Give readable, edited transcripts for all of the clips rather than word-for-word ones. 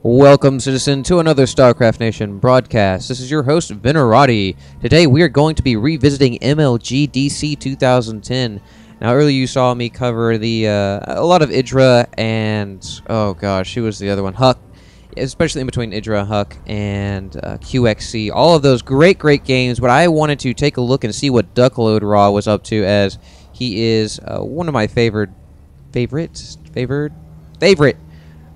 Welcome, citizen, to another Starcraft Nation broadcast. This is your host, Venerati. Today, we are going to be revisiting MLG DC 2010. Now, earlier you saw me cover a lot of Idra and, oh gosh, who was the other one? Huck. Especially in between Idra, Huck, and QXC. All of those great games, but I wanted to take a look and see what DuckloadRa was up to, as he is one of my favorite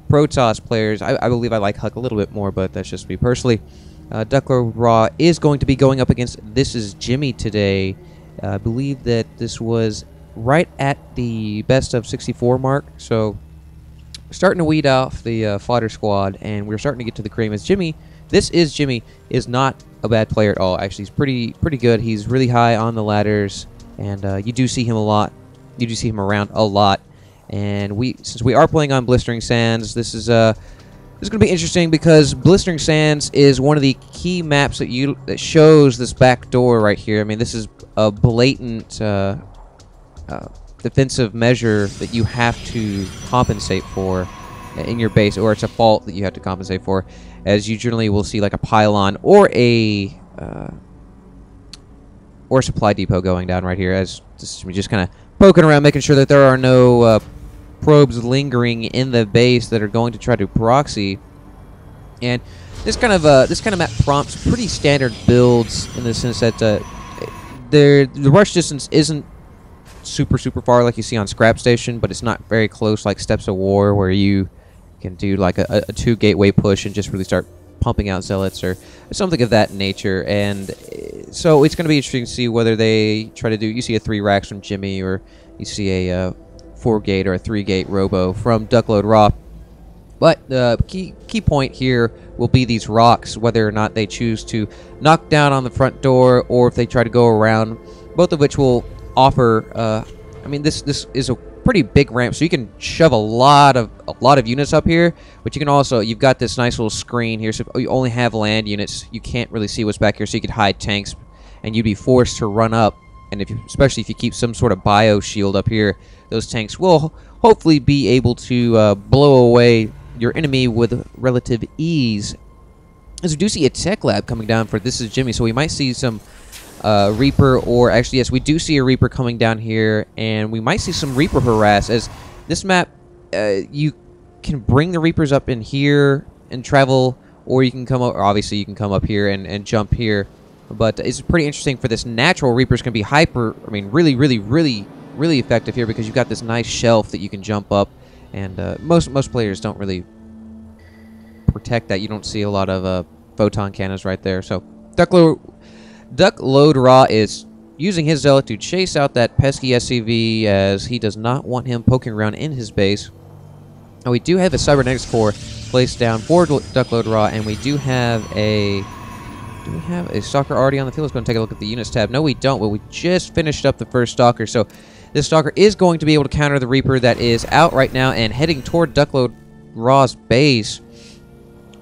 Protoss players. I believe I like Huck a little bit more, but that's just me personally. DuckloadRa is going to be going up against ThisisJimmy today. I believe that this was right at the best of 64 mark, so we're starting to weed off the fodder squad, and we're starting to get to the cream. As ThisisJimmy is not a bad player at all. Actually, he's pretty good. He's really high on the ladders, and you do see him a lot. You do see him around a lot. And since we are playing on Blistering Sands, this is going to be interesting because Blistering Sands is one of the key maps that shows this back door right here. I mean, this is a blatant defensive measure that you have to compensate for in your base, or it's a fault that you have to compensate for, as you generally will see like a pylon or a supply depot going down right here. As this is just kind of poking around, making sure that there are no probes lingering in the base that are going to try to proxy. And this kind of map prompts pretty standard builds in the sense that the rush distance isn't super far like you see on Scrap Station, but it's not very close like Steps of War, where you can do like a 2 gateway push and just really start pumping out zealots or something of that nature. And so it's going to be interesting to see whether they try to do, you see a 3 racks from Jimmy, or you see a 4 gate or a 3 gate robo from DuckloadRa. But the key point here will be these rocks, whether or not they choose to knock down on the front door or if they try to go around, both of which will offer I mean, this is a pretty big ramp, so you can shove a lot of units up here, but you can also, you've got this nice little screen here, so you only have land units, you can't really see what's back here, so you could hide tanks and you'd be forced to run up. And especially if you keep some sort of bio shield up here, those tanks will hopefully be able to blow away your enemy with relative ease. As we do see a tech lab coming down for ThisisJimmy, so we might see some Reaper, or actually, yes, we do see a Reaper coming down here, and we might see some Reaper harass. As this map, you can bring the Reapers up in here and travel, or you can come up, or obviously you can come up here and jump here. But it's pretty interesting for this natural. Reapers can be really effective here because you've got this nice shelf that you can jump up, and most players don't really protect that. You don't see a lot of photon cannons right there. So DuckloadRa is using his zealot to chase out that pesky SCV, as he does not want him poking around in his base. Now, we do have a cybernetics core placed down for DuckloadRa, and we do have a... Do we have a Stalker already on the field? Let's go and take a look at the units tab. No, we don't, but we just finished up the first Stalker. So this Stalker is going to be able to counter the Reaper that is out right now and heading toward DuckloadRa's base.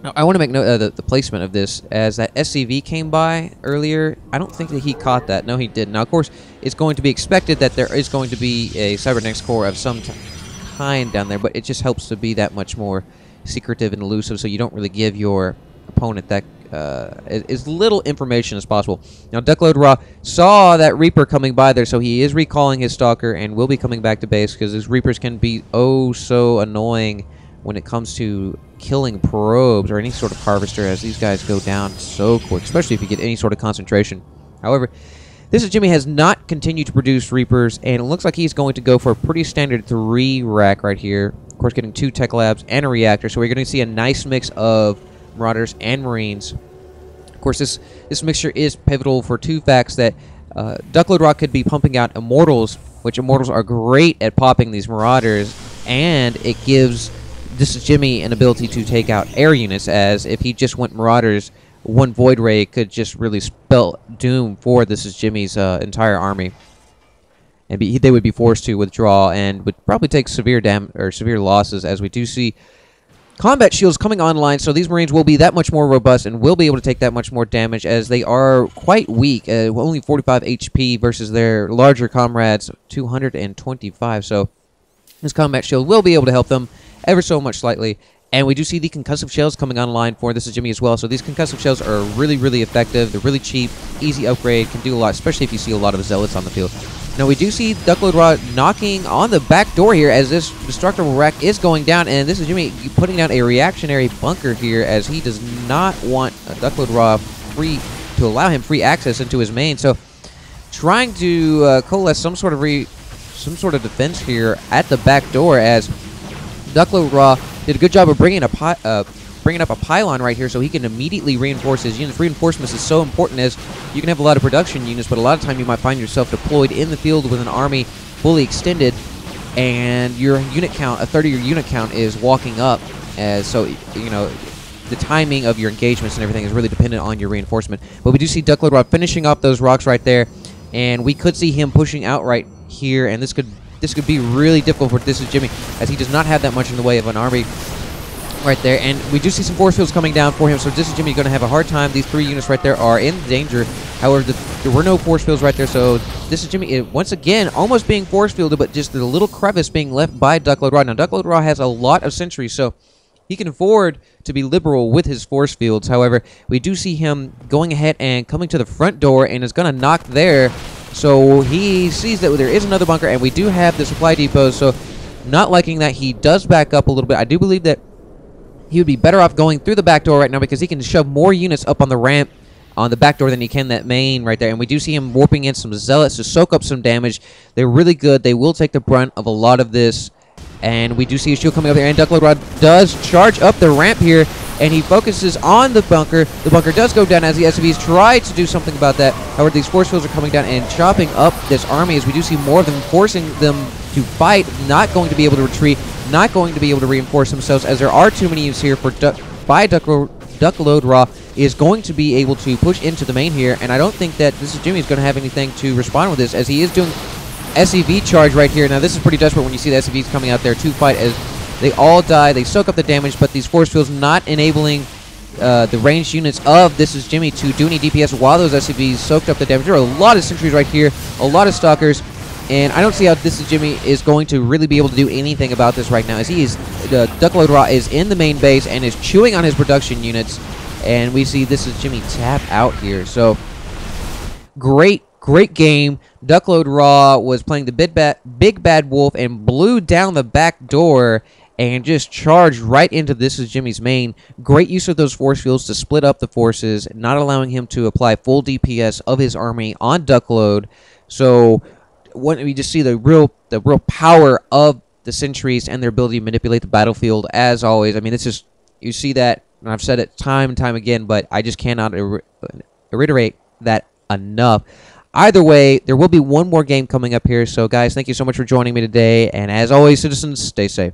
Now, I want to make note of the placement of this, as that SCV came by earlier. I don't think that he caught that. No, he didn't. Now, of course, it's going to be expected that there is going to be a cybernetics core of some kind down there, but it just helps to be that much more secretive and elusive, so you don't really give your opponent that as little information as possible. Now, DuckloadRa saw that Reaper coming by there, so he is recalling his Stalker and will be coming back to base, because his Reapers can be oh so annoying when it comes to killing probes or any sort of harvester, as these guys go down so quick, especially if you get any sort of concentration. However, ThisisJimmy has not continued to produce Reapers, and it looks like he's going to go for a pretty standard 3 rack right here. Of course, getting 2 tech labs and a reactor, so we're going to see a nice mix of Marauders and Marines. Of course, this mixture is pivotal for 2 facts: that DuckloadRa could be pumping out Immortals, which Immortals are great at popping these Marauders, and it gives ThisisJimmy an ability to take out air units, as if he just went Marauders, one Void Ray could just really spell doom for ThisisJimmy's entire army, and they would be forced to withdraw and would probably take severe losses, as we do see combat shields coming online, so these Marines will be that much more robust and will be able to take that much more damage, as they are quite weak, only 45 HP versus their larger comrades, 225. So this combat shield will be able to help them ever so much slightly, And we do see the concussive shells coming online for ThisisJimmy as well. So these concussive shells are really, really effective. They're really cheap, easy upgrade, can do a lot, especially if you see a lot of zealots on the field. Now we do see DuckloadRa knocking on the back door here as this destructible rack is going down, and ThisisJimmy putting down a reactionary bunker here as he does not want DuckloadRa free to allow him free access into his main. So trying to coalesce some sort of defense here at the back door as DuckloadRa did a good job of bringing up a pylon right here so he can immediately reinforce his units. Reinforcements is so important as you can have a lot of production units, but a lot of time you might find yourself deployed in the field with an army fully extended, and your unit count, a third of your unit count, is walking up. So, you know, the timing of your engagements and everything is really dependent on your reinforcement. But we do see DuckloadRa finishing off those rocks right there, and we could see him pushing out right here, and this could be really difficult for ThisisJimmy as he does not have that much in the way of an army right there. And we do see some force fields coming down for him, so ThisisJimmy is going to have a hard time. These 3 units right there are in danger. However, there were no force fields right there, so ThisisJimmy, once again, almost being force fielded, but just the little crevice being left by DuckloadRa. Now, DuckloadRa has a lot of sentries, so he can afford to be liberal with his force fields. However, we do see him going ahead and coming to the front door and is going to knock there. So he sees that there is another bunker, and we do have the supply depot, so not liking that, he does back up a little bit. I do believe that he would be better off going through the back door right now because he can shove more units up on the ramp on the back door than he can that main right there. And we do see him warping in some zealots to soak up some damage. They're really good. They will take the brunt of a lot of this. And we do see a shield coming up there, and DuckloadRa does charge up the ramp here, and he focuses on the bunker. The bunker does go down as the SCVs try to do something about that. However, these force fields are coming down and chopping up this army as we do see more of them, forcing them to fight, not going to be able to retreat, not going to be able to reinforce themselves, as there are too many units here for DuckloadRa is going to be able to push into the main here, and I don't think that ThisisJimmy is going to have anything to respond with this, as he is doing SCV charge right here. Now, this is pretty desperate when you see the SCVs coming out there to fight, as they all die. They soak up the damage, but these force fields not enabling the ranged units of ThisisJimmy to do any DPS while those SCVs soaked up the damage. There are a lot of sentries right here, a lot of stalkers, and I don't see how ThisisJimmy is going to really be able to do anything about this right now, as he is DuckloadRa is in the main base and is chewing on his production units, and we see ThisisJimmy tap out here. So great game. DuckloadRa was playing the big bad wolf and blew down the back door and just charged right into ThisisJimmy's main. Great use of those force fields to split up the forces, not allowing him to apply full DPS of his army on Duckload. So when we just see the real power of the sentries and their ability to manipulate the battlefield, as always. I mean, this is, you see that, and I've said it time and time again, but I just cannot reiterate that enough. Either way, there will be one more game coming up here. So, guys, thank you so much for joining me today. And as always, citizens, stay safe.